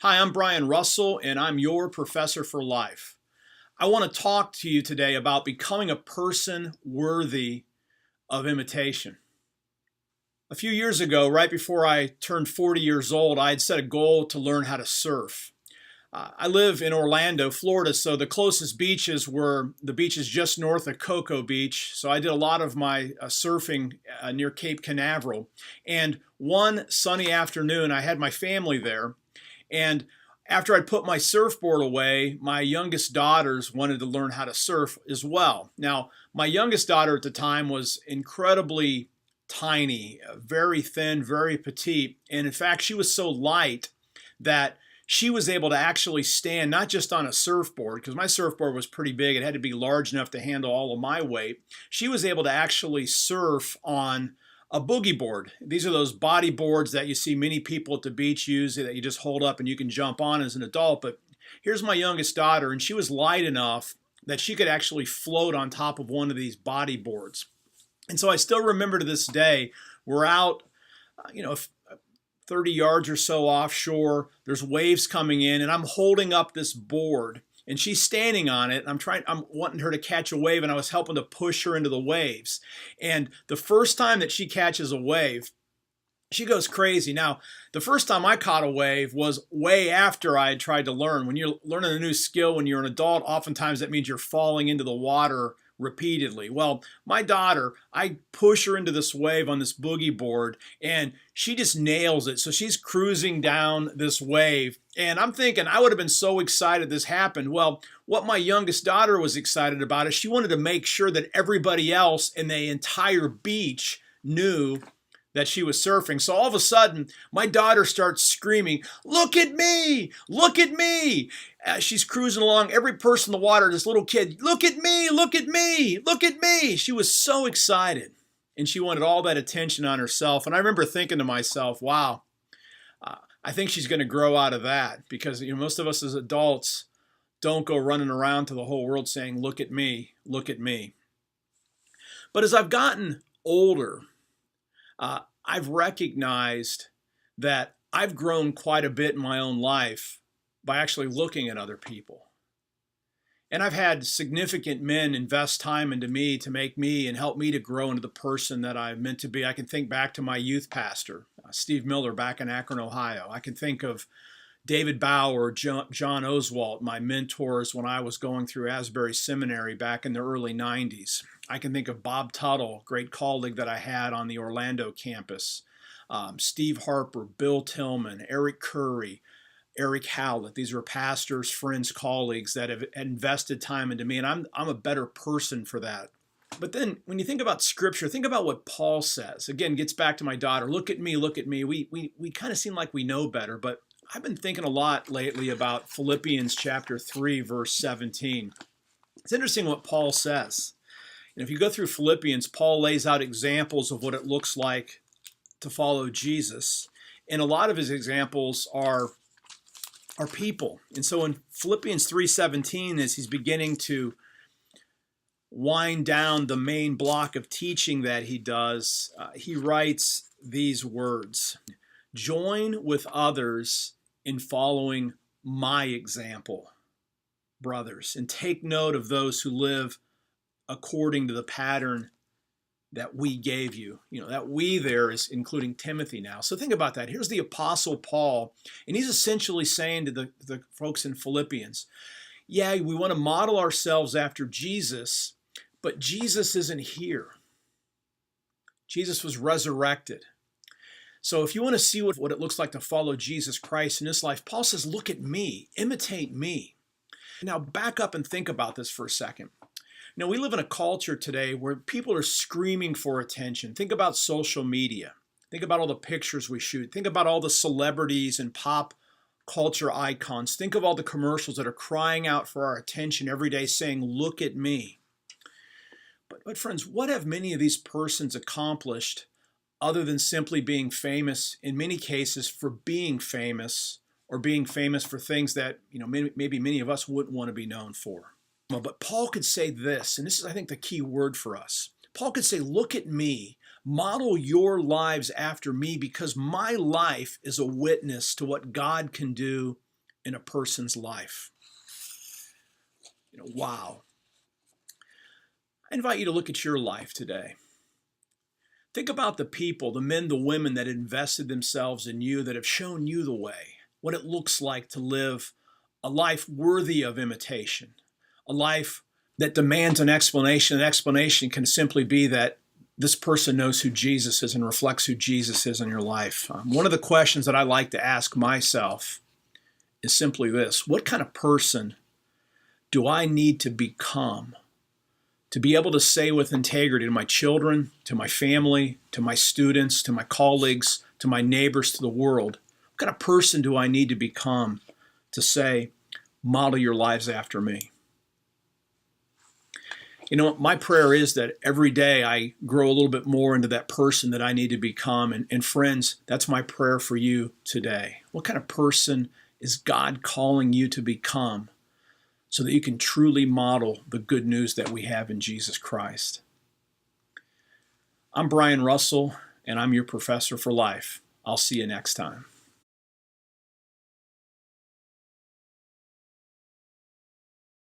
Hi, I'm Brian Russell, and I'm your professor for life. I want to talk to you today about becoming a person worthy of imitation. A few years ago, right before I turned 40 years old, I had set a goal to learn how to surf. I live in Orlando, Florida, so the closest beaches were the beaches just north of Cocoa Beach. So I did a lot of my surfing near Cape Canaveral. And one sunny afternoon, I had my family there. And after I'd put my surfboard away, my youngest daughters wanted to learn how to surf as well. Now, my youngest daughter at the time was incredibly tiny, very thin, very petite. And in fact, she was so light that she was able to actually stand not just on a surfboard, because my surfboard was pretty big. It had to be large enough to handle all of my weight. She was able to actually surf on a boogie board. These are those body boards that you see many people at the beach use that you just hold up and you can jump on as an adult. But here's my youngest daughter, and she was light enough that she could actually float on top of one of these body boards. And so I still remember to this day, we're out, 30 yards or so offshore. There's waves coming in, and I'm holding up this board, and she's standing on it. I'm wanting her to catch a wave, and I was helping to push her into the waves. And the first time that she catches a wave, she goes crazy. Now, the first time I caught a wave was way after I had tried to learn. When you're learning a new skill, when you're an adult, oftentimes that means you're falling into the water repeatedly. Well, my daughter, I push her into this wave on this boogie board, and she just nails it. So she's cruising down this wave, and I'm thinking I would have been so excited this happened. Well, what my youngest daughter was excited about is she wanted to make sure that everybody else in the entire beach knew that she was surfing. So all of a sudden, my daughter starts screaming, "Look at me! Look at me!" As she's cruising along, every person in the water, this little kid, "Look at me! Look at me! Look at me!" She was so excited, and she wanted all that attention on herself. And I remember thinking to myself, wow, I think she's going to grow out of that, because most of us as adults don't go running around to the whole world saying, "Look at me! Look at me!" But as I've gotten older, I've recognized that I've grown quite a bit in my own life by actually looking at other people. And I've had significant men invest time into me to make me and help me to grow into the person that I'm meant to be. I can think back to my youth pastor, Steve Miller, back in Akron, Ohio. I can think of David Bauer, John Oswalt, my mentors when I was going through Asbury Seminary back in the early 90s. I can think of Bob Tuttle, great colleague that I had on the Orlando campus. Steve Harper, Bill Tillman, Eric Curry, Eric Howlett. These are pastors, friends, colleagues that have invested time into me, and I'm a better person for that. But then when you think about Scripture, think about what Paul says. Again, gets back to my daughter. Look at me, look at me. We kind of seem like we know better, but I've been thinking a lot lately about Philippians chapter 3, verse 17. It's interesting what Paul says. And if you go through Philippians, Paul lays out examples of what it looks like to follow Jesus. And a lot of his examples are people. And so in Philippians 3:17, as he's beginning to wind down the main block of teaching that he does, he writes these words: "Join with others in following my example, brothers, and take note of those who live according to the pattern that we gave you." That we there is including Timothy now. So think about that. Here's the Apostle Paul, and he's essentially saying to the folks in Philippians, yeah, we want to model ourselves after Jesus, but Jesus isn't here. Jesus was resurrected. So if you want to see what it looks like to follow Jesus Christ in this life, Paul says, look at me, imitate me. Now back up and think about this for a second. We live in a culture today where people are screaming for attention. Think about social media. Think about all the pictures we shoot. Think about all the celebrities and pop culture icons. Think of all the commercials that are crying out for our attention every day saying, look at me. But friends, what have many of these persons accomplished other than simply being famous, in many cases for being famous, or being famous for things that maybe many of us wouldn't want to be known for? But Paul could say this, and this is, I think, the key word for us. Paul could say, look at me, model your lives after me, because my life is a witness to what God can do in a person's life. Wow. I invite you to look at your life today. Think about the people, the men, the women that invested themselves in you, that have shown you the way, what it looks like to live a life worthy of imitation, a life that demands an explanation. An explanation can simply be that this person knows who Jesus is and reflects who Jesus is in your life. One of the questions that I like to ask myself is simply this: what kind of person do I need to become to be able to say with integrity to my children, to my family, to my students, to my colleagues, to my neighbors, to the world, what kind of person do I need to become to say, model your lives after me? My prayer is that every day I grow a little bit more into that person that I need to become. And friends, that's my prayer for you today. What kind of person is God calling you to become so that you can truly model the good news that we have in Jesus Christ? I'm Brian Russell, and I'm your professor for life. I'll see you next time.